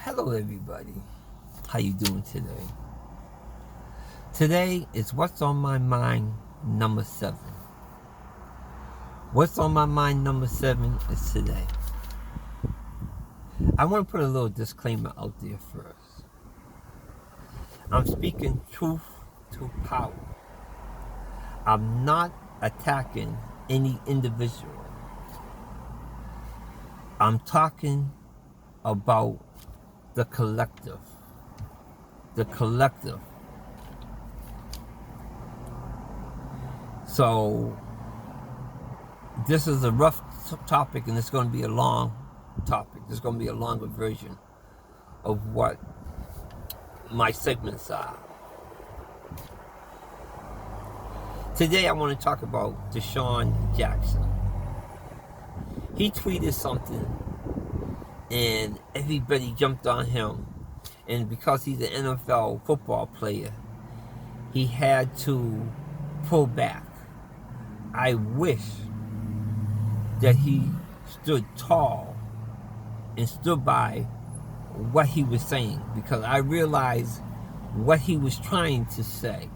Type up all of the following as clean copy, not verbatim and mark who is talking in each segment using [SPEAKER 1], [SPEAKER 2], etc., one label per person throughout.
[SPEAKER 1] Hello everybody. How you doing today? Today is What's on My Mind number 7. What's on my mind number 7 is today. I want to put a little disclaimer out there first. I'm speaking truth to power. I'm not attacking any individual. I'm talking about the collective. The collective. So, this is a rough topic, and it's going to be a long topic. There's going to be a longer version of what my segments are. Today, I want to talk about Deshaun Jackson. He tweeted something, and everybody jumped on him. And because he's an NFL football player, he had to pull back. I wish that he stood tall and stood by what he was saying, because I realized what he was trying to say.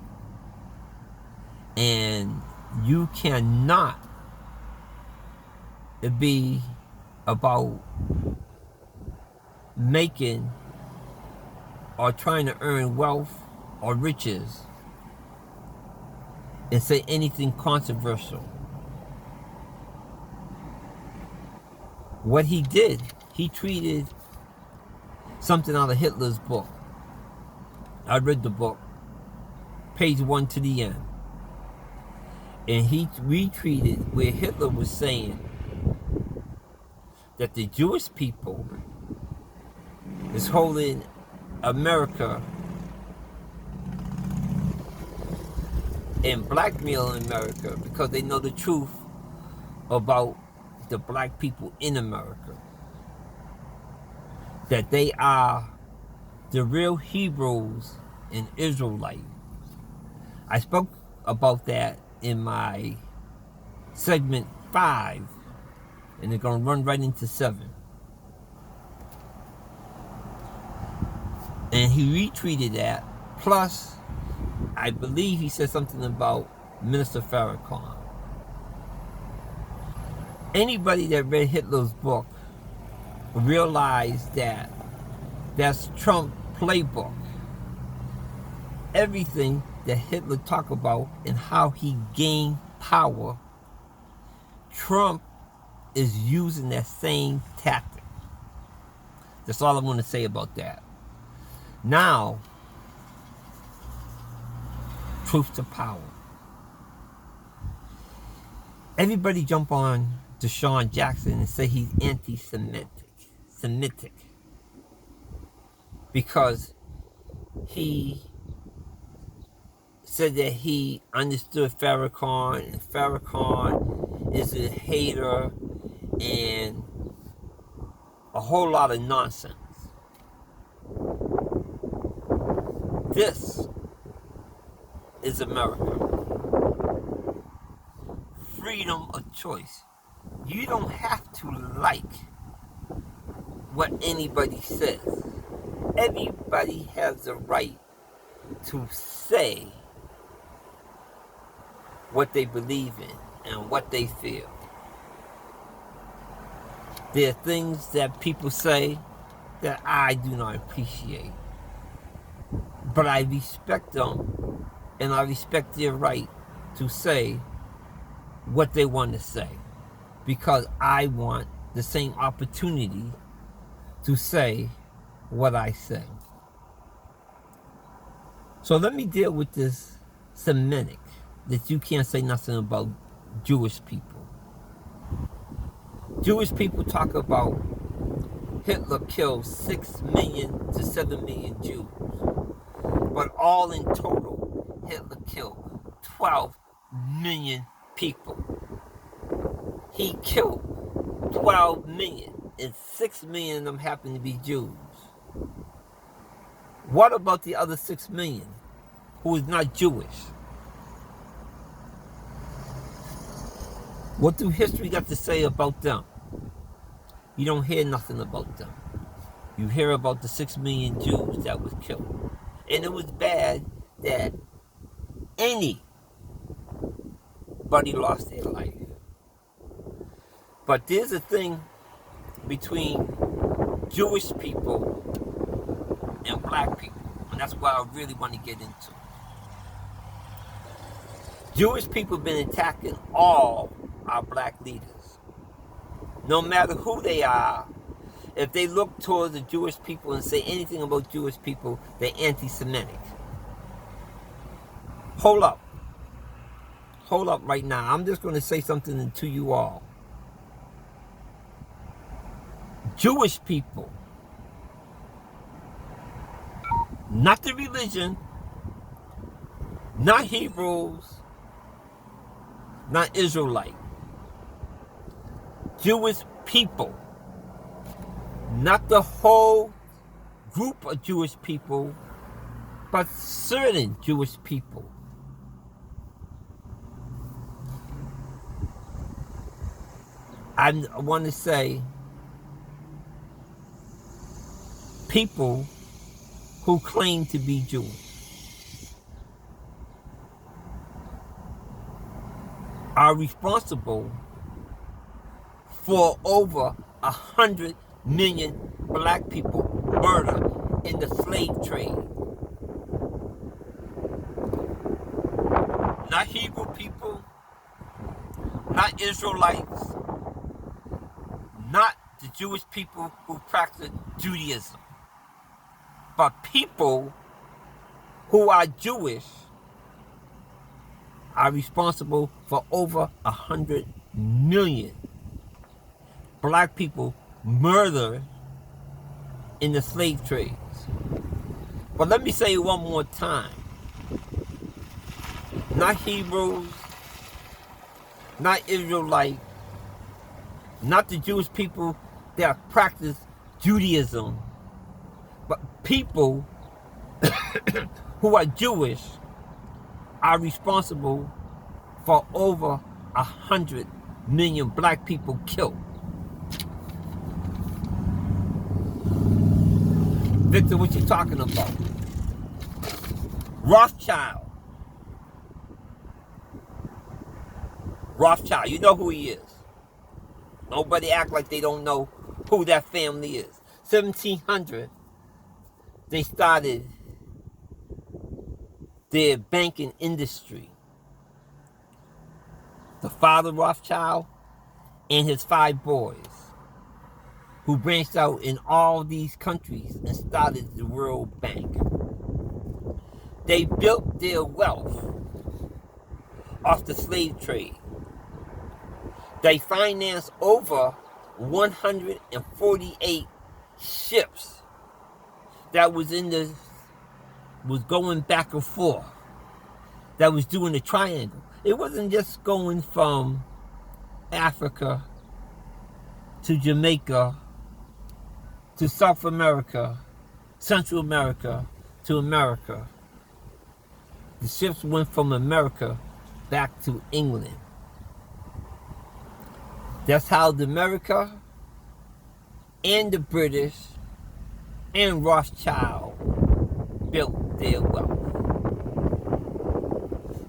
[SPEAKER 1] And you cannot be about making or trying to earn wealth or riches and say anything controversial. What he did, he tweeted something out of Hitler's book. I read the book, page 1 to the end. And he retweeted where Hitler was saying that the Jewish people is holding America and blackmailing America because they know the truth about the black people in America. That they are the real Hebrews and Israelites. I spoke about that in my segment 5, and they're going to run right into 7. And he retweeted that. Plus, I believe he said something about Minister Farrakhan. Anybody that read Hitler's book realized that that's Trump playbook. Everything that Hitler talked about and how he gained power, Trump is using that same tactic. That's all I'm going to say about that. Now, truth to power. Everybody jump on Deshaun Jackson and say he's Semitic, because he said that he understood Farrakhan, and Farrakhan is a hater and a whole lot of nonsense. This is America. Freedom of choice. You don't have to like what anybody says. Everybody has the right to say what they believe in and what they feel. There are things that people say that I do not appreciate. But I respect them, and I respect their right to say what they want to say, because I want the same opportunity to say what I say. So let me deal with this Semitic, that you can't say nothing about Jewish people. Jewish people talk about Hitler killed 6 million to 7 million Jews. But all in total, Hitler killed 12 million people. He killed 12 million, and 6 million of them happen to be Jews. What about the other 6 million who is not Jewish? What do history got to say about them? You don't hear nothing about them. You hear about the 6 million Jews that was killed. And it was bad that anybody lost their life. But there's a thing between Jewish people and black people, and that's what I really want to get into. Jewish people have been attacking all our black leaders. No matter who they are, if they look towards the Jewish people and say anything about Jewish people, they're anti-Semitic. Hold up. Hold up right now. I'm just going to say something to you all. Jewish people, not the religion, not Hebrews, not Israelite. Jewish people, not the whole group of Jewish people, but certain Jewish people. I want to say people who claim to be Jewish are responsible for over 100 million black people murdered in the slave trade. Not Hebrew people, not Israelites, not the Jewish people who practice Judaism, but people who are Jewish are responsible for over 100 million black people murdered in the slave trades. But let me say it one more time. Not Hebrews, not Israelites, not the Jewish people that practice Judaism, but people who are Jewish are responsible for over 100 million black people killed. Victor, what you talking about? Rothschild, you know who he is. Nobody act like they don't know who that family is. 1700, they started their banking industry. The father Rothschild and his 5 boys, who branched out in all these countries and started the World Bank. They built their wealth off the slave trade. They financed over 148 ships that was going back and forth, that was doing the triangle. It wasn't just going from Africa to Jamaica to South America, Central America to America. The ships went from America back to England. That's how the America and the British and Rothschild built their wealth.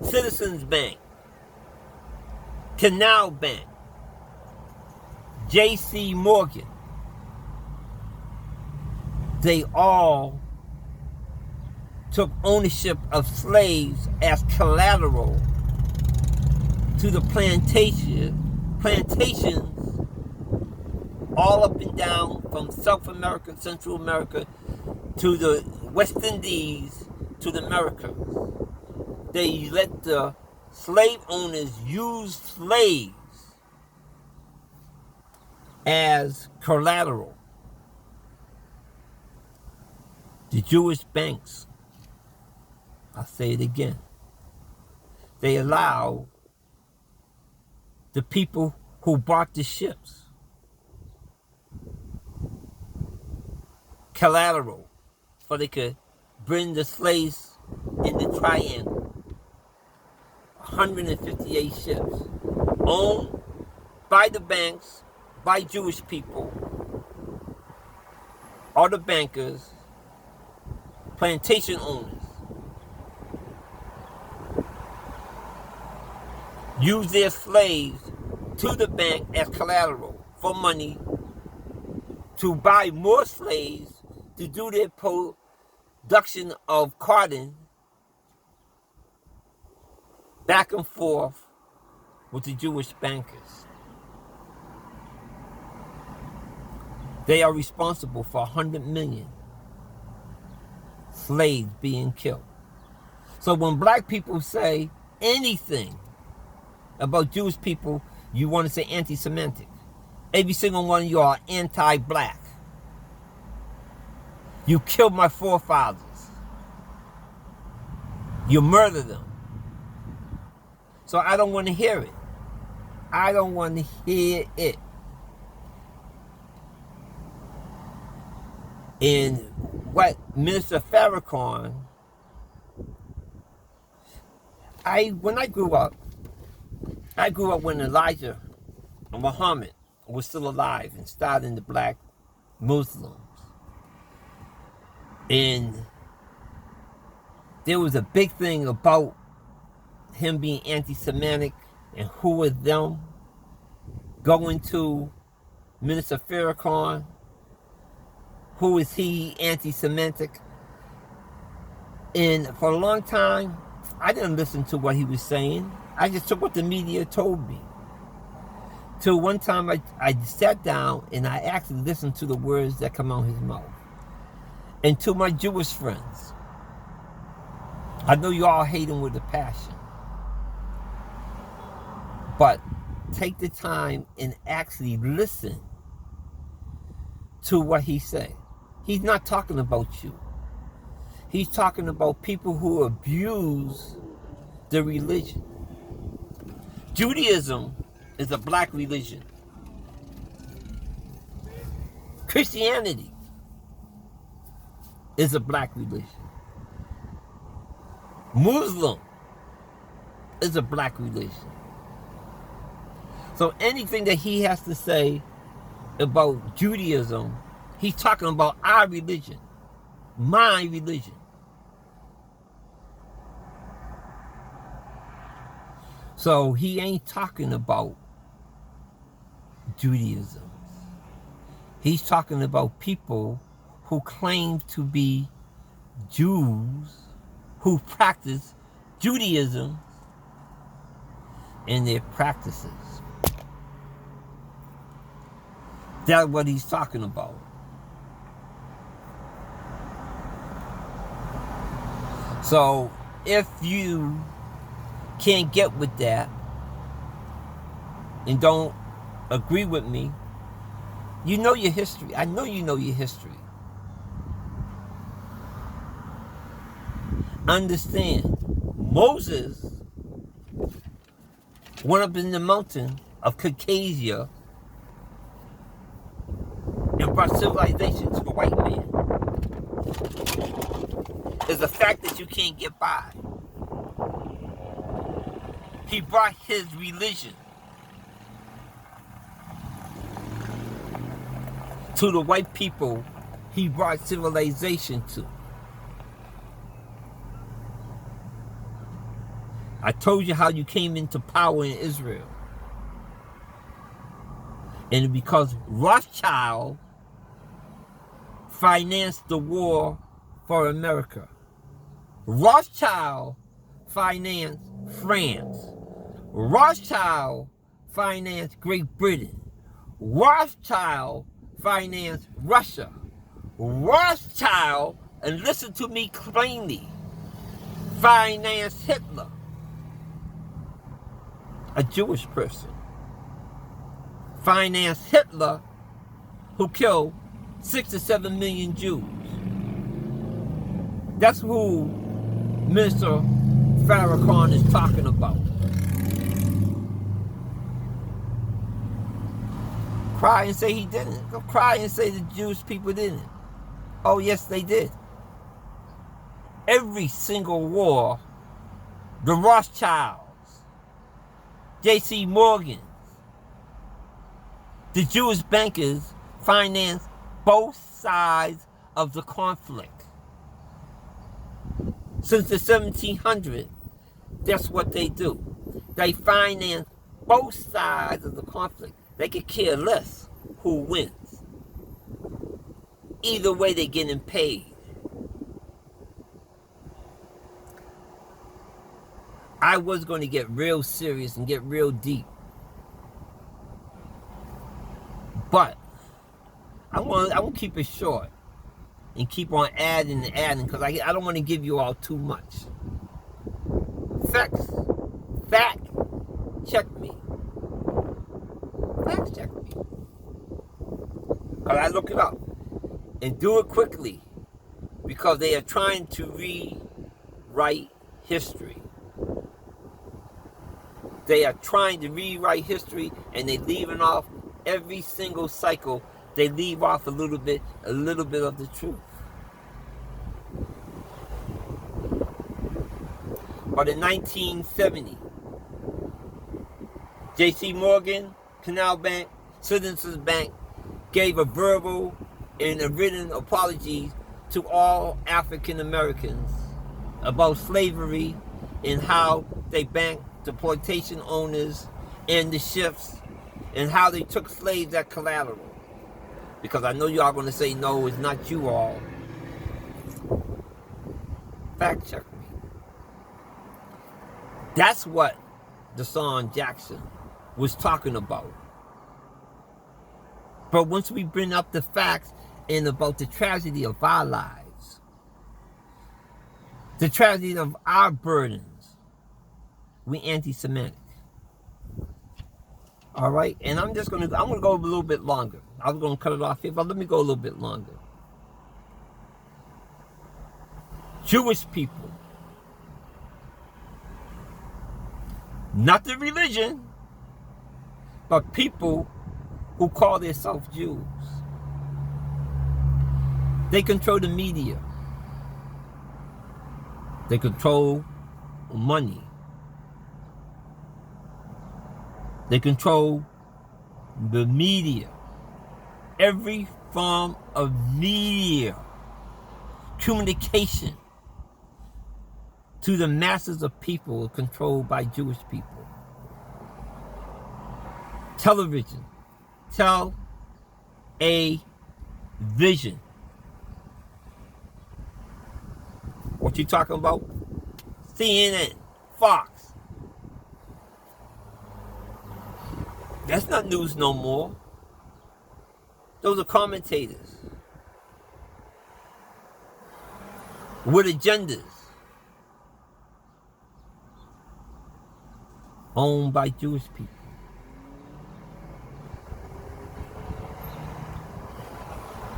[SPEAKER 1] Citizens Bank, Canal Bank, J.C. Morgan, they all took ownership of slaves as collateral to the plantations all up and down from South America, Central America, to the West Indies, to the Americas. They let the slave owners use slaves as collateral. The Jewish banks, I'll say it again, they allow the people who bought the ships collateral so they could bring the slaves in the triangle. 158 ships owned by the banks, by Jewish people, all the bankers, plantation owners, use their slaves to the bank as collateral for money to buy more slaves to do their production of cotton back and forth with the Jewish bankers. They are responsible for 100 million slaves being killed. So when black people say anything about Jewish people, you want to say anti-Semitic. Every single one of you are anti-black. You killed my forefathers. You murdered them. So I don't want to hear it. I don't want to hear it. And what Minister Farrakhan, when I grew up when Elijah and Muhammad was still alive and starting the black Muslims. And there was a big thing about him being anti-Semitic and who was them going to Minister Farrakhan. Who is he anti-Semitic? And for a long time, I didn't listen to what he was saying. I just took what the media told me. Till one time I sat down and I actually listened to the words that come out his mouth. And to my Jewish friends, I know you all hate him with a passion. But take the time and actually listen to what he said. He's not talking about you. He's talking about people who abuse the religion. Judaism is a black religion. Christianity is a black religion. Muslim is a black religion. So anything that he has to say about Judaism, he's talking about our religion, my religion. So he ain't talking about Judaism. He's talking about people who claim to be Jews, who practice Judaism in their practices. That's what he's talking about. So if you can't get with that and don't agree with me, you know your history. I know you know your history. Understand, Moses went up in the mountain of Caucasia and brought civilization to the white man. It's a fact that you can't get by. He brought his religion to the white people. He brought civilization to. I told you how you came into power in Israel. And because Rothschild financed the war for America. Rothschild financed France. Rothschild financed Great Britain. Rothschild financed Russia. Rothschild, and listen to me plainly, financed Hitler, a Jewish person. Financed Hitler, who killed 6 to 7 million Jews. That's who Minister Farrakhan is talking about. Cry and say he didn't. Go cry and say the Jewish people didn't. Oh yes, they did. Every single war, the Rothschilds, J.C. Morgan, the Jewish bankers financed both sides of the conflict. Since the 1700s, that's what they do. They finance both sides of the conflict. They could care less who wins. Either way, they're getting paid. I was going to get real serious and get real deep. But I want to keep it short and keep on adding and adding, because I don't want to give you all too much. Facts. Fact check me. Fact check me. Because I look it up. And do it quickly. Because they are trying to rewrite history. They are trying to rewrite history, and they're leaving off every single cycle. They leave off a little bit of the truth. But in 1970, J.C. Morgan, Canal Bank, Citizens Bank gave a verbal and a written apology to all African Americans about slavery and how they banked the plantation owners and the ships and how they took slaves as collateral. Because I know y'all going to say, no, it's not you all. Fact check me. That's what Deshaun Jackson was talking about. But once we bring up the facts and about the tragedy of our lives, the tragedy of our burdens, we anti-Semitic. All right? And I'm going to go a little bit longer. I was going to cut it off here, but let me go a little bit longer. Jewish people, not the religion, but people who call themselves Jews. They control the media. They control money. They control the media. Every form of media, communication to the masses of people controlled by Jewish people. Television. Vision. What you talking about? CNN, Fox. That's not news no more. Those are commentators with agendas owned by Jewish people.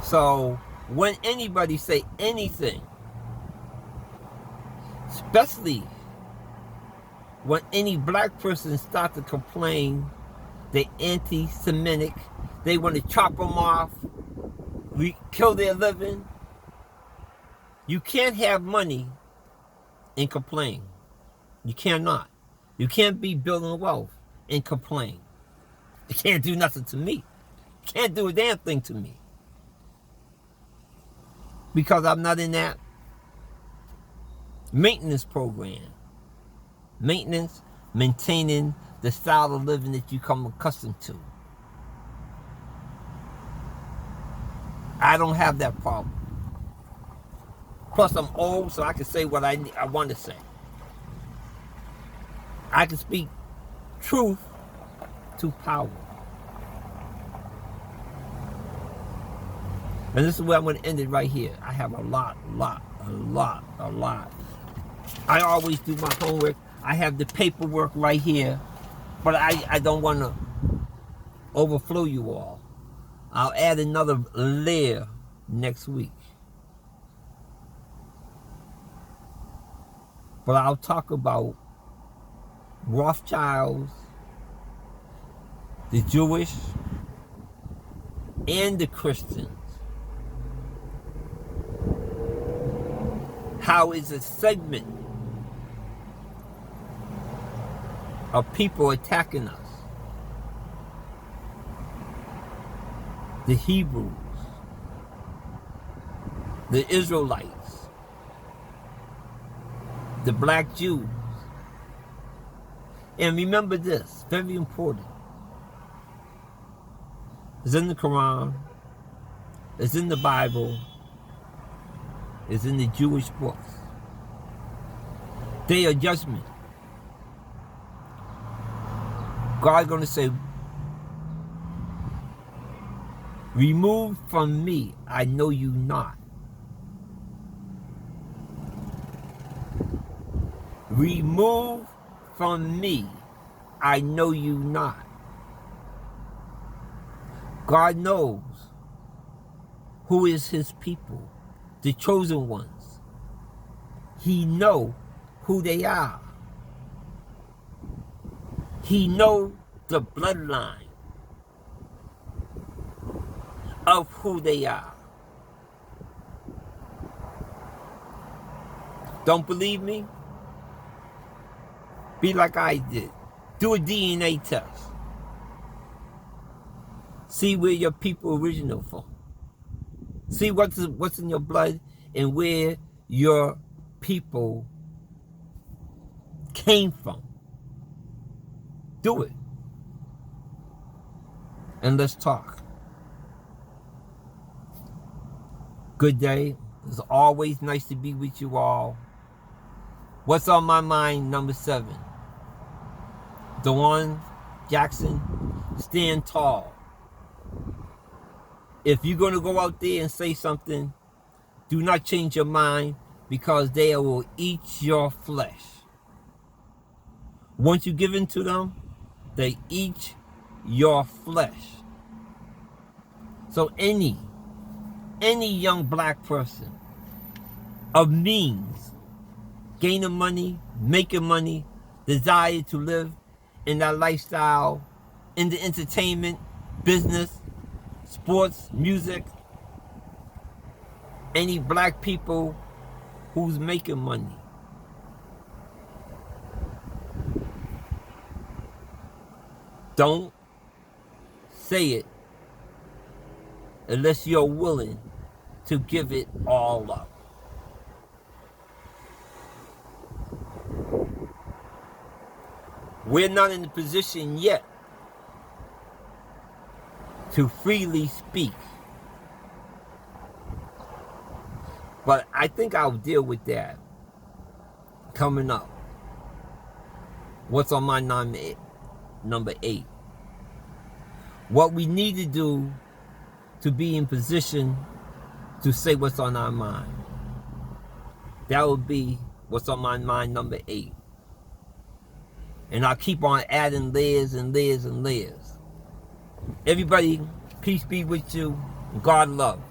[SPEAKER 1] So when anybody say anything, especially when any black person starts to complain they're anti-Semitic, they want to chop them off, kill their living, you can't have money and complain. You cannot. You can't be building wealth and complain. You can't do nothing to me. You can't do a damn thing to me. Because I'm not in that maintenance program. Maintaining the style of living that you come accustomed to. I don't have that problem. Plus, I'm old, so I can say what I want to say. I can speak truth to power. And this is where I'm going to end it right here. I have a lot. I always do my homework. I have the paperwork right here. But I don't want to overflow you all. I'll add another layer next week. But I'll talk about Rothschilds, the Jewish, and the Christians. How is a segment of people attacking us? The Hebrews, the Israelites, the black Jews. And remember this, very important. It's in the Quran, it's in the Bible, it's in the Jewish books. Day of judgment. God's going to say, remove from me, I know you not. Remove from me, I know you not. God knows who is his people, the chosen ones. He knows who they are. He knows the bloodline of who they are. Don't believe me? Be like I did. Do a DNA test. See where your people original from. See what's in your blood and where your people came from. Do it. And let's talk. Good day. It's always nice to be with you all. What's on my mind, number 7? DeJuan Jackson, stand tall. If you're going to go out there and say something, do not change your mind, because they will eat your flesh. Once you give in to them, they eat your flesh. So any young black person of means, gaining money, making money, desire to live in that lifestyle, in the entertainment, business, sports, music, any black people who's making money, don't say it unless you're willing to give it all up. We're not in the position yet to freely speak. But I think I'll deal with that coming up. What's on my number 8? What we need to do to be in position to say what's on our mind. That would be what's on my mind, number 8. And I'll keep on adding layers and layers and layers. Everybody, peace be with you. God love.